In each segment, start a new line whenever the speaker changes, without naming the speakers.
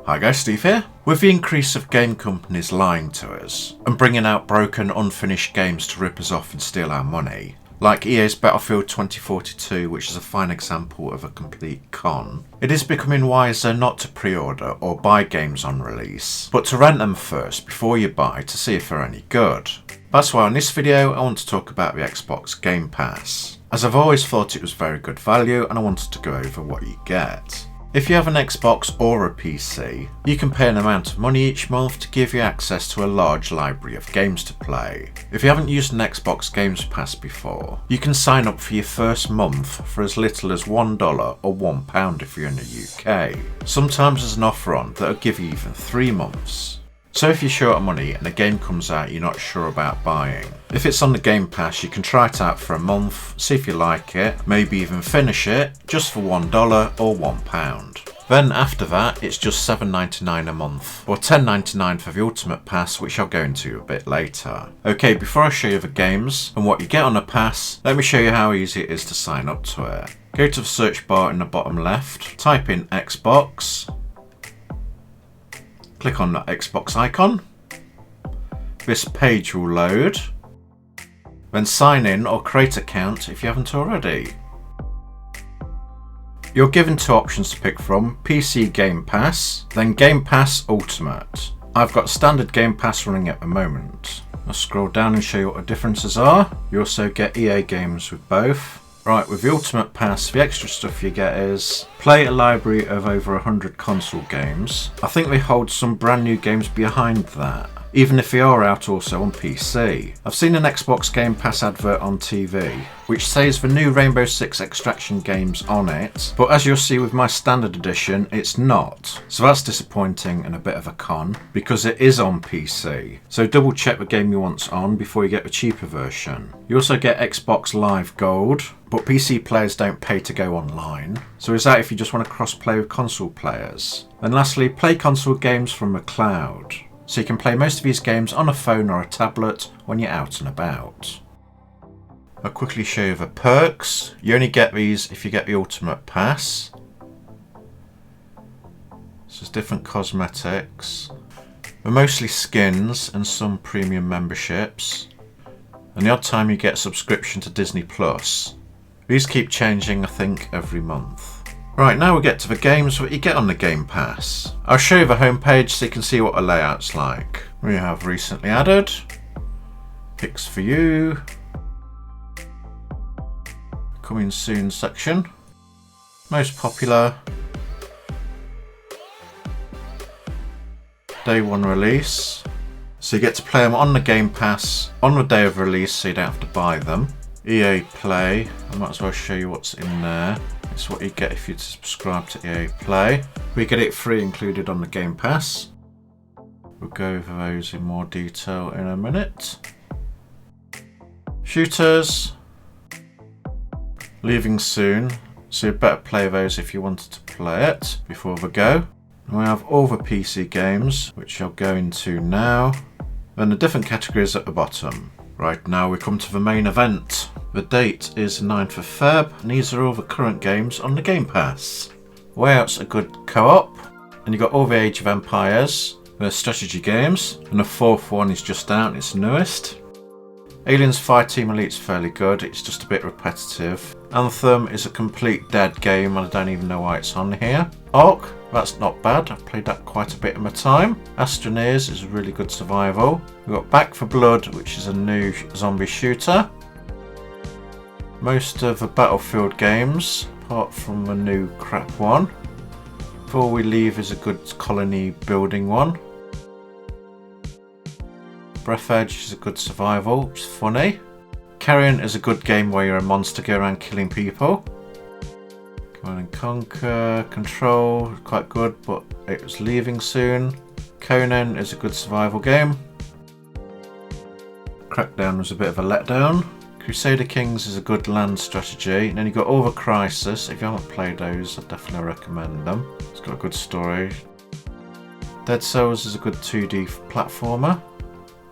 Hi guys, Steve here. With the increase of game companies lying to us and bringing out broken, unfinished games to rip us off and steal our money, like EA's Battlefield 2042, which is a fine example of a complete con, it is becoming wiser not to pre-order or buy games on release, but to rent them first before you buy to see if they're any good. That's why on this video I want to talk about the Xbox Game Pass, as I've always thought it was very good value and I wanted to go over what you get. If you have an Xbox or a PC, you can pay an amount of money each month to give you access to a large library of games to play. If you haven't used an Xbox Games Pass before, you can sign up for your first month for as little as $1 or £1 if you're in the UK. Sometimes there's an offer on that'll give you even 3 months. So if you're short of money and a game comes out you're not sure about buying, if it's on the Game Pass you can try it out for a month, see if you like it, maybe even finish it, just for $1 or £1. Then after that it's just $7.99 a month, or $10.99 for the Ultimate Pass, which I'll go into a bit later. Okay, before I show you the games and what you get on the pass, let me show you how easy it is to sign up to it. Go to the search bar in the bottom left, type in Xbox, click on the Xbox icon, this page will load, then sign in or create an account if you haven't already. You're given 2 options to pick from, PC Game Pass, then Game Pass Ultimate. I've got standard Game Pass running at the moment. I'll scroll down and show you what the differences are. You also get EA games with both. Right, with the Ultimate Pass, the extra stuff you get is play a library of over 100 console games. I think they hold some brand new games behind that, even if they are out also on PC. I've seen an Xbox Game Pass advert on TV, which says the new Rainbow Six Extraction game's on it, but as you'll see with my standard edition, it's not. So that's disappointing and a bit of a con, because it is on PC. So double check the game you want's on before you get the cheaper version. You also get Xbox Live Gold, but PC players don't pay to go online. So is that if you just want to cross-play with console players? And lastly, play console games from the cloud. So you can play most of these games on a phone or a tablet when you're out and about. I'll quickly show you the perks. You only get these if you get the Ultimate Pass. So there's different cosmetics. They're mostly skins and some premium memberships. And the odd time you get a subscription to Disney Plus. These keep changing, I think, every month. Right, now we get to the games that you get on the Game Pass. I'll show you the homepage so you can see what the layout's like. We have recently added, picks for you, coming soon section, most popular, day 1 release. So you get to play them on the Game Pass on the day of release so you don't have to buy them. EA Play, I might as well show you what's in there. It's what you get if you subscribe to EA Play. We get it free included on the Game Pass. We'll go over those in more detail in a minute. Shooters, leaving soon, so you better play those if you wanted to play it before they go. And we have all the PC games, which I'll go into now. Then the different categories at the bottom. Right, now we come to the main event. The date is 9th of Feb, and these are all the current games on the Game Pass. Way Out's a good co-op, and you've got all the Age of Empires, the strategy games, and the 4th one is just out, it's the newest. Aliens Fireteam Elite's fairly good, it's just a bit repetitive. Anthem is a complete dead game, and I don't even know why it's on here. Ark, that's not bad, I've played that quite a bit in my time. Astroneers is a really good survival. We've got Back 4 Blood, which is a new zombie shooter. Most of the Battlefield games, apart from the new crap one. Before We Leave is a good colony building one. Breath Edge is a good survival, it's funny. Carrion is a good game where you're a monster, go around killing people. Command and Conquer, Control, quite good, but it was leaving soon. Conan is a good survival game. Crackdown was a bit of a letdown. Crusader Kings is a good land strategy. And then you've got Over Crisis. If you haven't played those, I definitely recommend them. It's got a good story. Dead Cells is a good 2D platformer.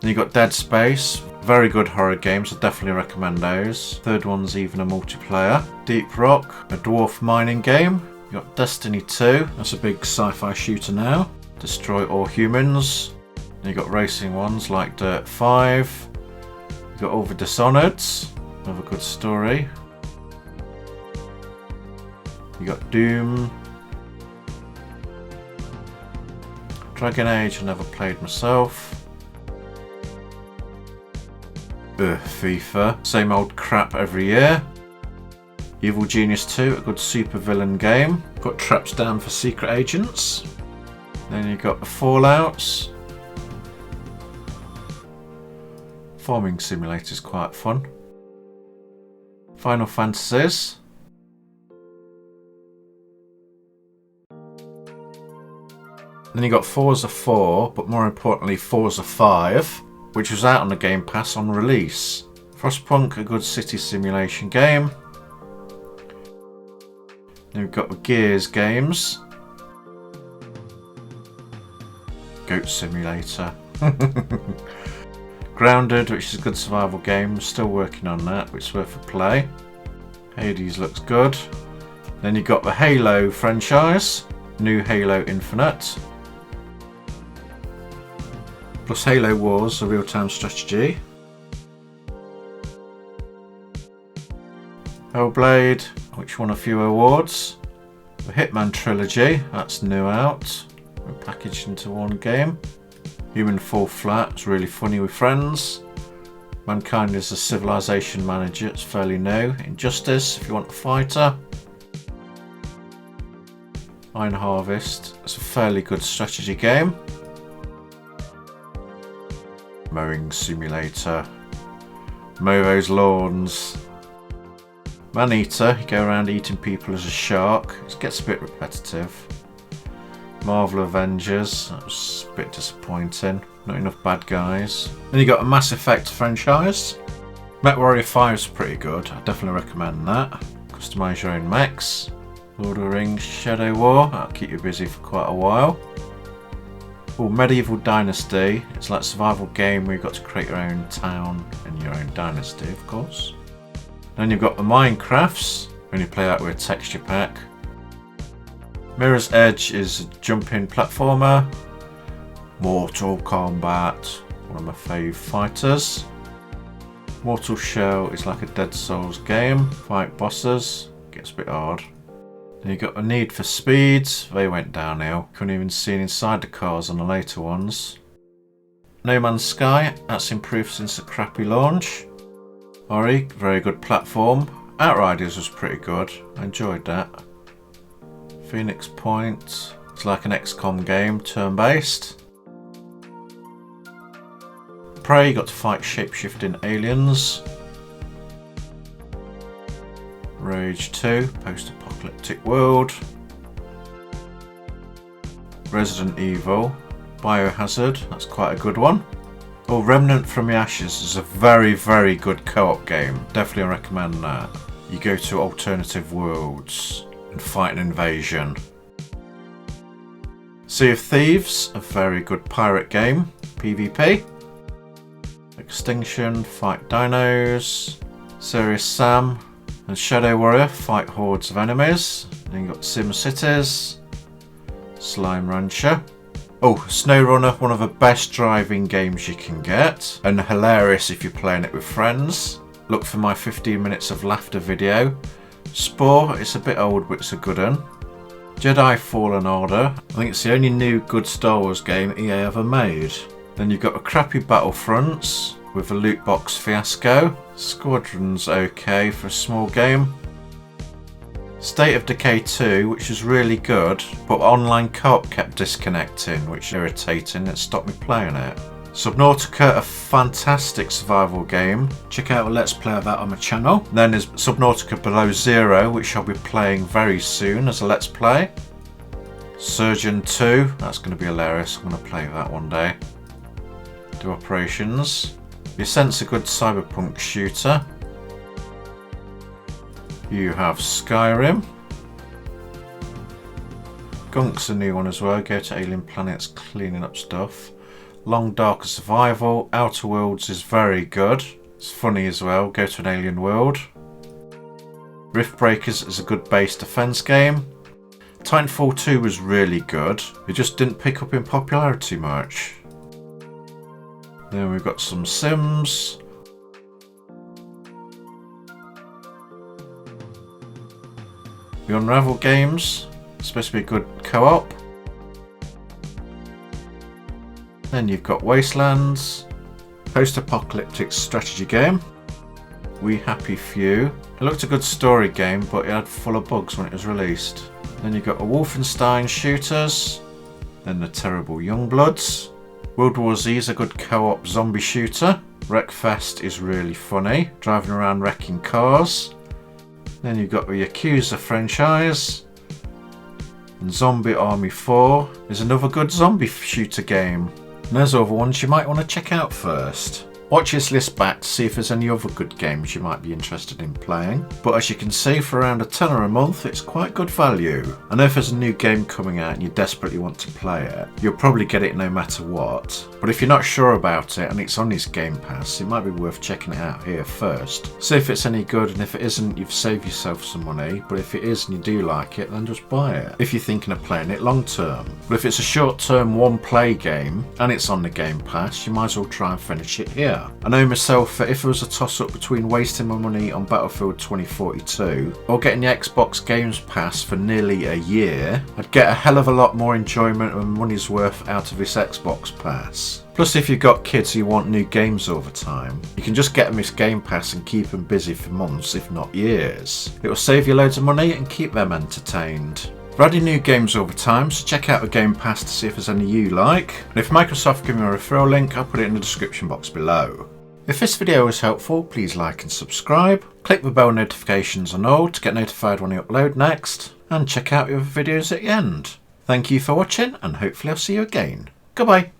Then you've got Dead Space. Very good horror games, I definitely recommend those. Third one's even a multiplayer. Deep Rock, a dwarf mining game. You've got Destiny 2, that's a big sci-fi shooter now. destroy all humans. And you got racing ones like Dirt 5. You got all the Dishonored, another good story. You got Doom. Dragon Age I never played myself. FIFA, same old crap every year. Evil Genius 2, a good super villain game. Put traps down for secret agents. Then you got the Fallouts. Farming Simulator is quite fun. Final Fantasies. Then you got Forza 4, but more importantly Forza 5, which was out on the Game Pass on release. Frostpunk, a good city simulation game. Then we've got the Gears games. Goat Simulator. Grounded, which is a good survival game. Still working on that, which is worth a play. Hades looks good. Then you've got the Halo franchise. New Halo Infinite. Plus Halo Wars, a real-time strategy. Hellblade, which won a few awards. The Hitman Trilogy, that's new out. We're packaged into one game. Human Fall Flat, it's really funny with friends. Mankind is a civilization manager, it's fairly new. Injustice, if you want a fighter. Iron Harvest, it's a fairly good strategy game. Mowing Simulator. Mow those lawns. Maneater, you go around eating people as a shark. It gets a bit repetitive. Marvel Avengers, that was a bit disappointing. Not enough bad guys. Then you got a Mass Effect franchise. MechWarrior 5 is pretty good. I definitely recommend that. Customise your own mechs. Lord of the Rings Shadow War, that'll keep you busy for quite a while. Oh, Medieval Dynasty. It's like a survival game where you've got to create your own town and your own dynasty, of course. Then you've got the Minecrafts, when you play that with a texture pack. Mirror's Edge is a jumping platformer. Mortal Kombat, one of my fave fighters. Mortal Shell is like a Dead Souls game. Fight bosses, gets a bit hard. Then you got a Need for Speed, they went downhill. Couldn't even see inside the cars on the later ones. No Man's Sky, that's improved since the crappy launch. Ori, very good platform. Outriders was pretty good, I enjoyed that. Phoenix Point, it's like an XCOM game, turn-based. Prey, you got to fight shape-shifting aliens. Rage 2, post-apocalyptic world. Resident Evil, Biohazard, that's quite a good one. Oh, Remnant from the Ashes is a very, very good co-op game. Definitely recommend that. You go to alternative worlds and fight an invasion. Sea of Thieves, a very good pirate game. PvP. Extinction, fight dinos. Serious Sam and Shadow Warrior, fight hordes of enemies. Then you got Sim Cities. Slime Rancher. Oh, SnowRunner, one of the best driving games you can get, and hilarious if you're playing it with friends. Look for my 15 minutes of laughter video. Spore, it's a bit old but it's a good one. Jedi Fallen Order, I think it's the only new good Star Wars game EA ever made. Then you've got a crappy Battlefronts with a loot box fiasco. Squadron's okay for a small game. State of Decay 2, which is really good, but online co-op kept disconnecting, which is irritating. It stopped me playing it. Subnautica, a fantastic survival game. Check out a Let's Play of that on my channel. Then there's Subnautica Below Zero, which I'll be playing very soon as a Let's Play. Surgeon 2, that's going to be hilarious. I'm going to play that one day. Do operations. The Ascent's a good cyberpunk shooter. You have Skyrim. Gunk's a new one as well. Go to alien planets cleaning up stuff. Long Darker Survival. Outer Worlds is very good. It's funny as well. Go to an alien world. Rift Breakers is a good base defense game. Titanfall 2 was really good, it just didn't pick up in popularity much. Then we've got some Sims. The Unravel games, supposed to be a good co-op. Then you've got Wastelands, post-apocalyptic strategy game. We Happy Few. It looked a good story game, but it had full of bugs when it was released. Then you've got a Wolfenstein shooters. Then the terrible Youngbloods. World War Z is a good co-op zombie shooter. Wreckfest is really funny, driving around wrecking cars. Then you've got the Yakuza franchise. And Zombie Army 4 is another good zombie shooter game. And there's other ones you might want to check out first. Watch this list back to see if there's any other good games you might be interested in playing. But as you can see, for around £10 a month, it's quite good value. I know if there's a new game coming out and you desperately want to play it, you'll probably get it no matter what. But if you're not sure about it and it's on this Game Pass, it might be worth checking it out here first. See if it's any good, and if it isn't, you've saved yourself some money. But if it is and you do like it, then just buy it, if you're thinking of playing it long term. But if it's a short term one play game and it's on the Game Pass, you might as well try and finish it here. I know myself that if there was a toss up between wasting my money on Battlefield 2042 or getting the Xbox Games Pass for nearly a year, I'd get a hell of a lot more enjoyment and money's worth out of this Xbox Pass. Plus, if you've got kids who want new games all the time, you can just get them this Game Pass and keep them busy for months, if not years. It will save you loads of money and keep them entertained. We're adding new games all the time, so check out the Game Pass to see if there's any you like. And if Microsoft give me a referral link, I'll put it in the description box below. If this video was helpful, please like and subscribe. Click the bell notifications on all to get notified when I upload next. And check out the other videos at the end. Thank you for watching, and hopefully I'll see you again. Goodbye.